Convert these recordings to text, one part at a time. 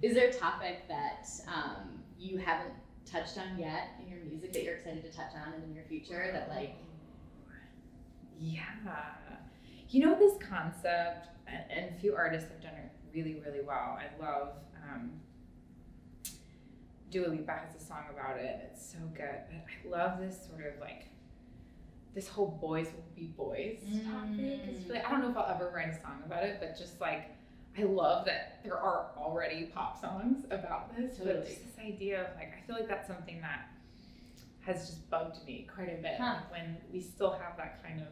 Is there a topic that you haven't touched on yet in your music that you're excited to touch on in the near future that like? Yeah. You know, this concept, and a few artists have done it really, really well. I love, Dua Lipa has a song about it. It's so good. But I love this sort of like, this whole boys will be boys topic. It's really, I don't know if I'll ever write a song about it, but just like, I love that there are already pop songs about this. Totally. But just this idea of like, I feel like that's something that has just bugged me quite a bit. Huh. Like when we still have that kind of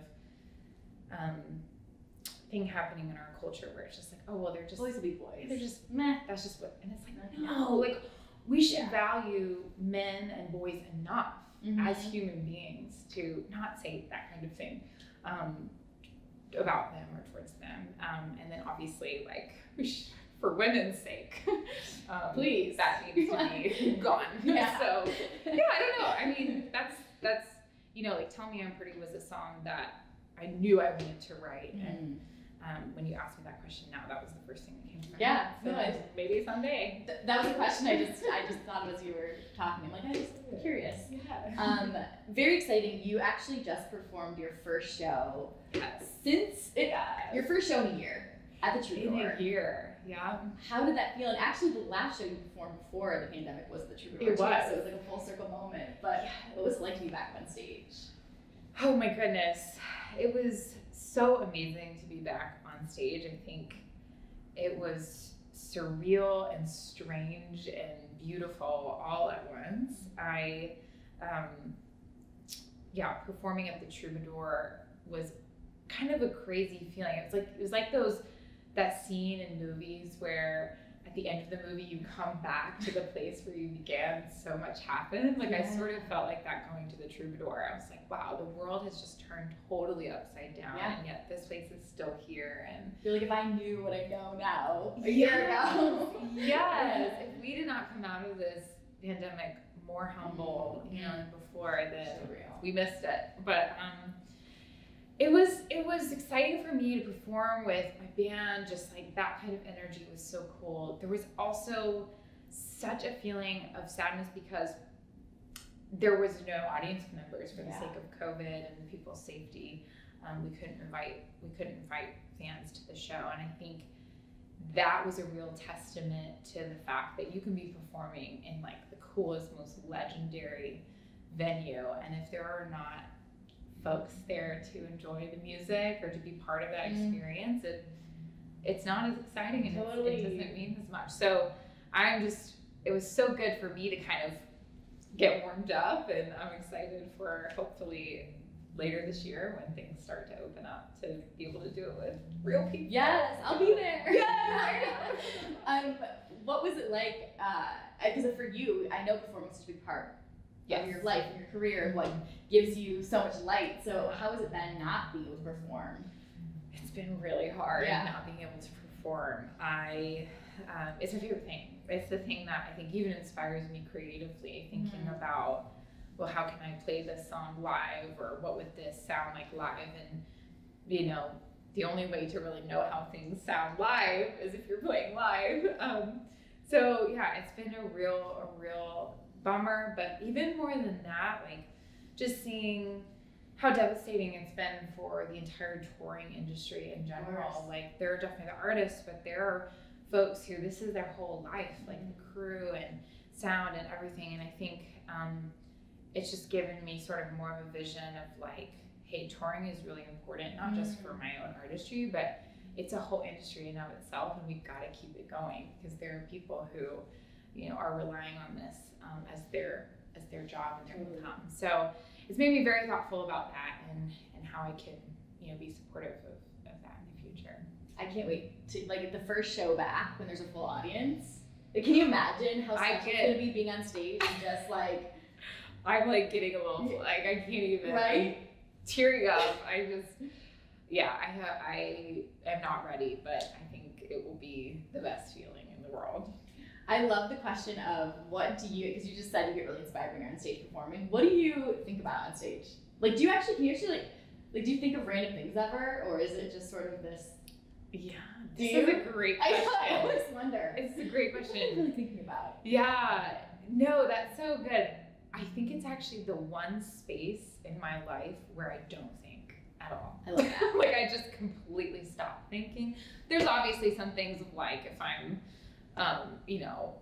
thing happening in our culture where it's just like, oh, well, they're just Boys will be boys. They're just meh. That's just what, and it's like, no, like we should value men and boys enough as human beings to not say that kind of thing about them or towards them. And then obviously, like, we should, for women's sake, please, that needs to be gone. Yeah. So, yeah, I don't know. I mean, that's you know, like, Tell Me I'm Pretty was a song that I knew I wanted to write. And when you asked me that question now, that was the first thing that came to mind. Yeah, So no, maybe someday. That was a question I just thought of as you were talking. I'm like, I'm just curious. Yeah. Very exciting. You actually just performed your first show since your first show in a year at the Troubadour. In a year, yeah. How did that feel? And actually, the last show you performed before the pandemic was the Troubadour. It was. So it was like a full circle moment. But what was it like to be back on stage? Oh my goodness. It was so amazing to be back on stage. I think it was surreal and strange and beautiful all at once. Performing at the Troubadour was kind of a crazy feeling. It was like that scene in movies where at the end of the movie you come back to the place where you began. So much happened. Like I sort of felt like that going to the Troubadour. I was like, wow, the world has just turned totally upside down, and yet this place is still here. And I feel like if I knew what I know now a year ago. Yes. If we did not come out of this pandemic more humble, you know, than before, then we missed it. But it was exciting for me to perform with my band. Just like that kind of energy was so cool. There was also such a feeling of sadness because there was no audience members for the sake of COVID and people's safety. We couldn't invite fans to the show, and I think that was a real testament to the fact that you can be performing in like the coolest, most legendary venue, and if there are not folks there to enjoy the music or to be part of that experience, it's not as exciting, and it doesn't mean as much. So it was so good for me to kind of get warmed up, and I'm excited for hopefully later this year when things start to open up to be able to do it with real people. Yes, I'll be there. What was it like? Because for you, I know performing is such a big part of your life and your career, and what gives you so much light. So how has it been not being able to perform? It's been really hard not being able to perform. It's my favorite thing. It's the thing that I think even inspires me creatively, thinking about, well, how can I play this song live, or what would this sound like live? And, you know, the only way to really know how things sound live is if you're playing live. So yeah, it's been a real bummer, but even more than that, like just seeing how devastating it's been for the entire touring industry in general. Like there are definitely the artists, but there are folks who this is their whole life, like the crew and sound and everything. And I think it's just given me sort of more of a vision of like, hey, touring is really important, not just for my own artistry, but it's a whole industry in and of itself, and we've got to keep it going because there are people who, you know, are relying on this as their job and their income. So it's made me very thoughtful about that and how I can, you know, be supportive of that in the future. I can't wait to like the first show back when there's a full audience. Like, can you imagine how special it's gonna be being on stage and just like I'm like getting a little like I can't even I'm tearing up. I am not ready, but I think it will be the best feeling in the world. I love the question of what do you, because you just said you get really inspired when you're on stage performing. What do you think about on stage? Like, can you actually like do you think of random things ever, or is it just sort of this? Yeah. Do This you? is a great question. I always wonder. It's a great What am I question. really thinking about? Yeah. No, that's so good. I think it's actually the one space in my life where I don't think at all. I love that. Like I just completely stop thinking. There's obviously some things of like if I'm,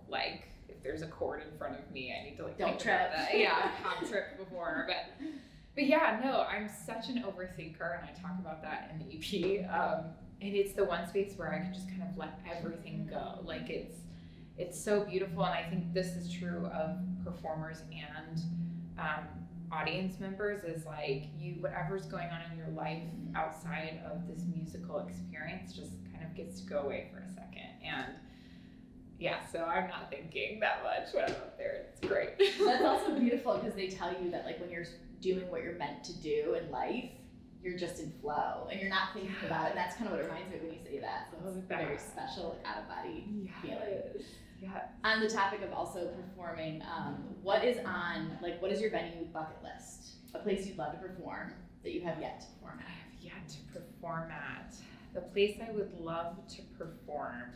like if there's a cord in front of me, I need to like Don't think trip. about that. Yeah, I've tripped before, but yeah, no, I'm such an overthinker, and I talk about that in the EP. And it's the one space where I can just kind of let everything go. Like it's so beautiful, and I think this is true of performers and audience members. Is like whatever's going on in your life outside of this musical experience just kind of gets to go away for a second. And yeah, so I'm not thinking that much when I'm up there. It's great. That's also beautiful because they tell you that like when you're doing what you're meant to do in life, you're just in flow and you're not thinking about it. And that's kind of what it reminds me when you say that. So it's very special, like out of body feeling. Yeah. On the topic of also performing, what is your venue bucket list? A place you'd love to perform that you have yet to perform at? I have yet to perform at. The place I would love to perform.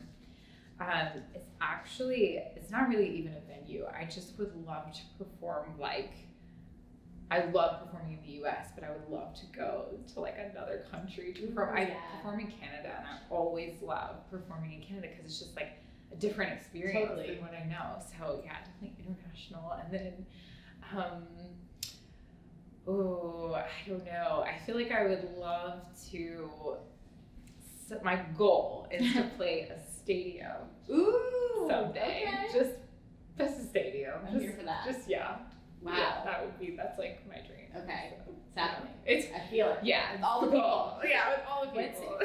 It's not really even a venue. I just would love to perform I love performing in the US, but I would love to go to like another country to perform. I perform in Canada, and I always love performing in Canada because it's just like a different experience than what I know. So yeah, definitely international. And then, I don't know. I feel like I would love to. My goal is to play a stadium. Ooh, someday. Okay. Just a stadium. I'm here for that. Wow. Yeah, that's like my dream. Okay. So, it's happening. I feel it. Yeah. With all the people. Yeah, with all the people.